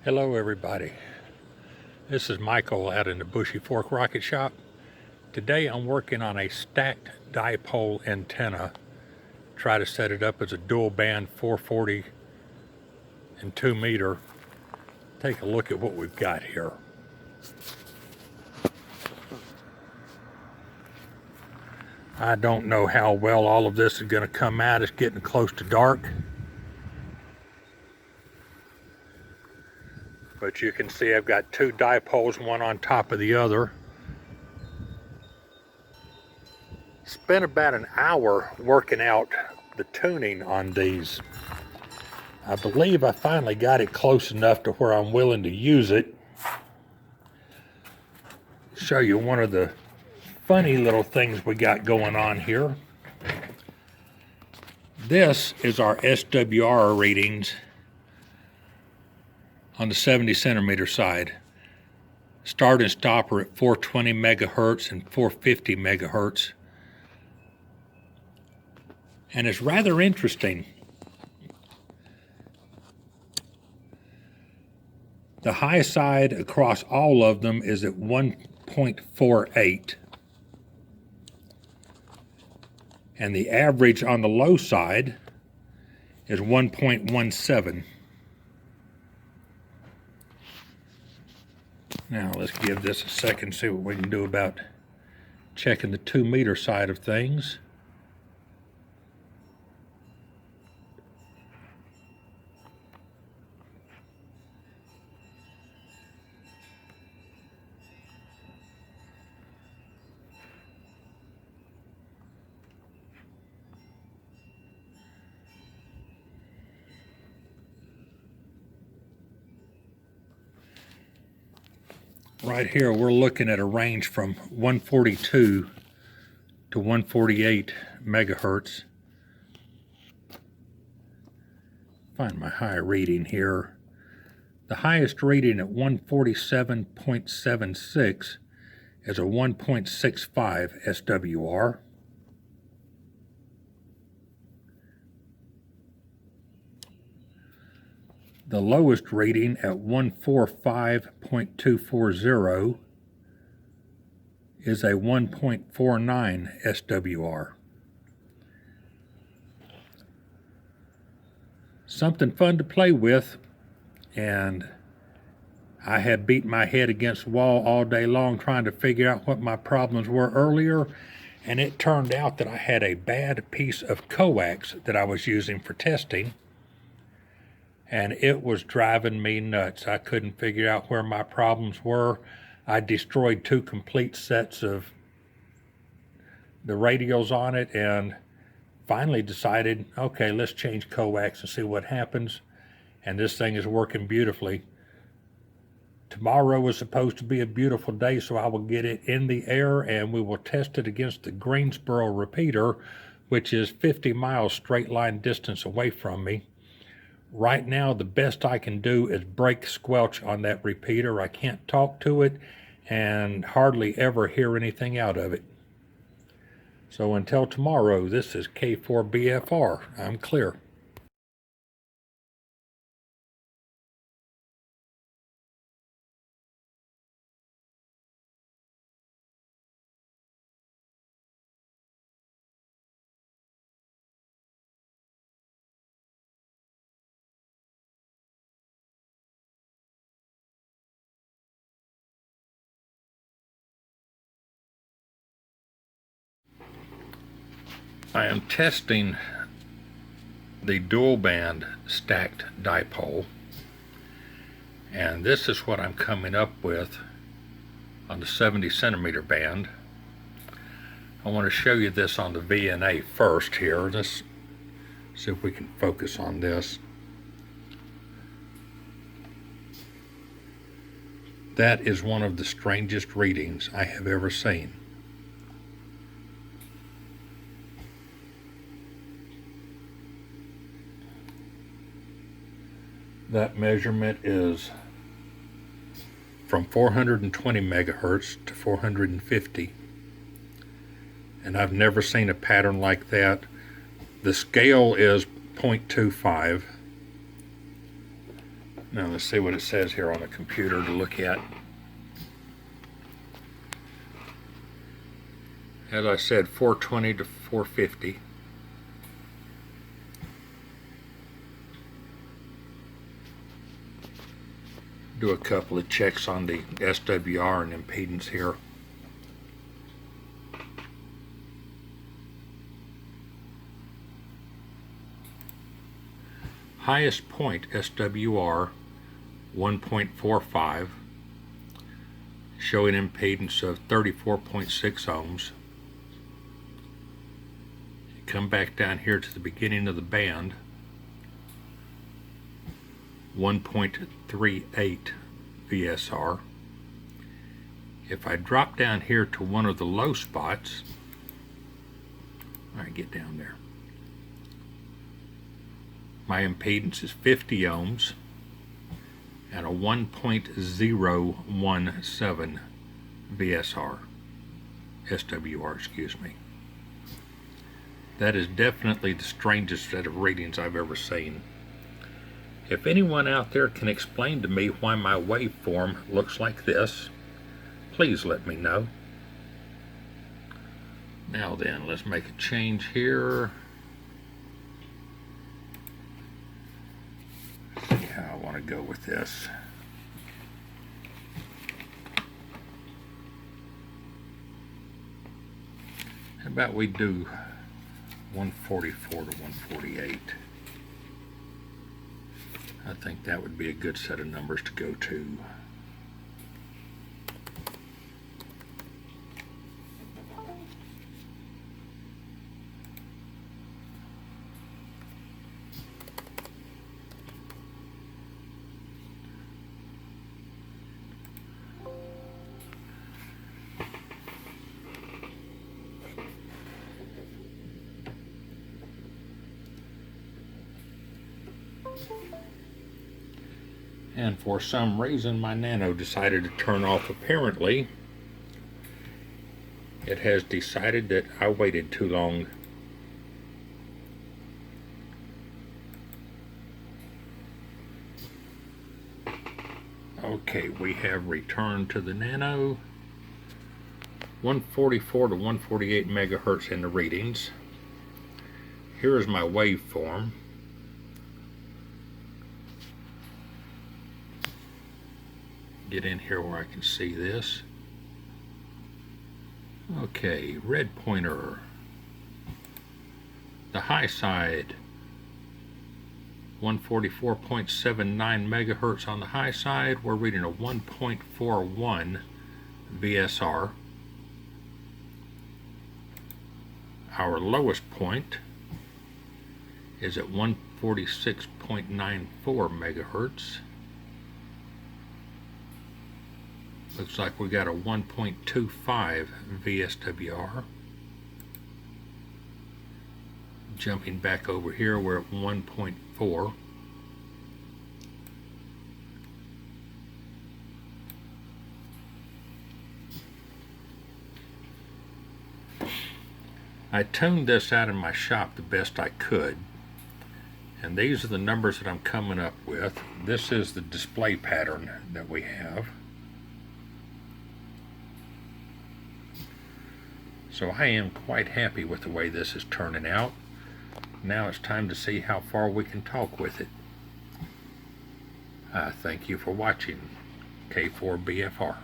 Hello everybody, this is Michael out in the Bushy Fork Rocket Shop. Today I'm working on a stacked dipole antenna. Try to set it up as a dual band 440 and 2 meter. Take a look at what we've got here. I don't know how well all of this is going to come out. It's getting close to dark. But you can see I've got two dipoles, one on top of the other. Spent about an hour working out the tuning on these. I believe I finally got it close enough to where I'm willing to use it. Show you one of the funny little things we got going on here. This is our SWR readings on the 70 centimeter side. Start and stop are at 420 megahertz and 450 megahertz. And it's rather interesting. The high side across all of them is at 1.48. And the average on the low side is 1.17. Now let's give this a second, see what we can do about checking the 2 meter side of things. Right here, we're looking at a range from 142 to 148 megahertz. Find my high reading here. The highest reading at 147.76 is a 1.65 SWR. The lowest reading at 145.240 is a 1.49 SWR. Something fun to play with, and I had beat my head against the wall all day long trying to figure out what my problems were earlier, and it turned out that I had a bad piece of coax that I was using for testing. And it was driving me nuts. I couldn't figure out where my problems were. I destroyed 2 complete sets of the radials on it and finally decided, okay, let's change coax and see what happens. And this thing is working beautifully. Tomorrow was supposed to be a beautiful day, so I will get it in the air and we will test it against the Greensboro repeater, which is 50 miles straight line distance away from me. Right now, the best I can do is break squelch on that repeater. I can't talk to it and hardly ever hear anything out of it. So until tomorrow, this is K4BFR. I'm clear. I am testing the dual band stacked dipole, and this is what I'm coming up with on the 70 centimeter band. I want to show you this on the VNA first here. Let's see if we can focus on this. That is one of the strangest readings I have ever seen. That measurement is from 420 megahertz to 450. And I've never seen a pattern like that. The scale is 0.25. Now let's see what it says here on the computer to look at. As I said, 420 to 450. Do a couple of checks on the SWR and impedance here. Highest point SWR 1.45, showing impedance of 34.6 ohms. Come back down here to the beginning of the band, 1.38 VSR. If I drop down here to one of the low spots, all right, get down there. My impedance is 50 ohms and a 1.017 VSR, SWR, excuse me. That is definitely the strangest set of readings I've ever seen. If anyone out there can explain to me why my waveform looks like this, please let me know. Now then, let's make a change here. See how I want to go with this. How about we do 144 to 148? I think that would be a good set of numbers to go to. And for some reason my Nano decided to turn off. Apparently it has decided that I waited too long. Okay, we have returned to the Nano. 144 to 148 megahertz in the readings. Here is my waveform. Get in here where I can see this. Okay, red pointer. The high side, 144.79 megahertz on the high side. We're reading a 1.41 VSR. Our lowest point is at 146.94 megahertz. Looks like we got a 1.25 VSWR. Jumping back over here, we're at 1.4. I tuned this out in my shop the best I could, and these are the numbers that I'm coming up with. This is the display pattern that we have. So I am quite happy with the way this is turning out. Now it's time to see how far we can talk with it. Thank you for watching K4BFR.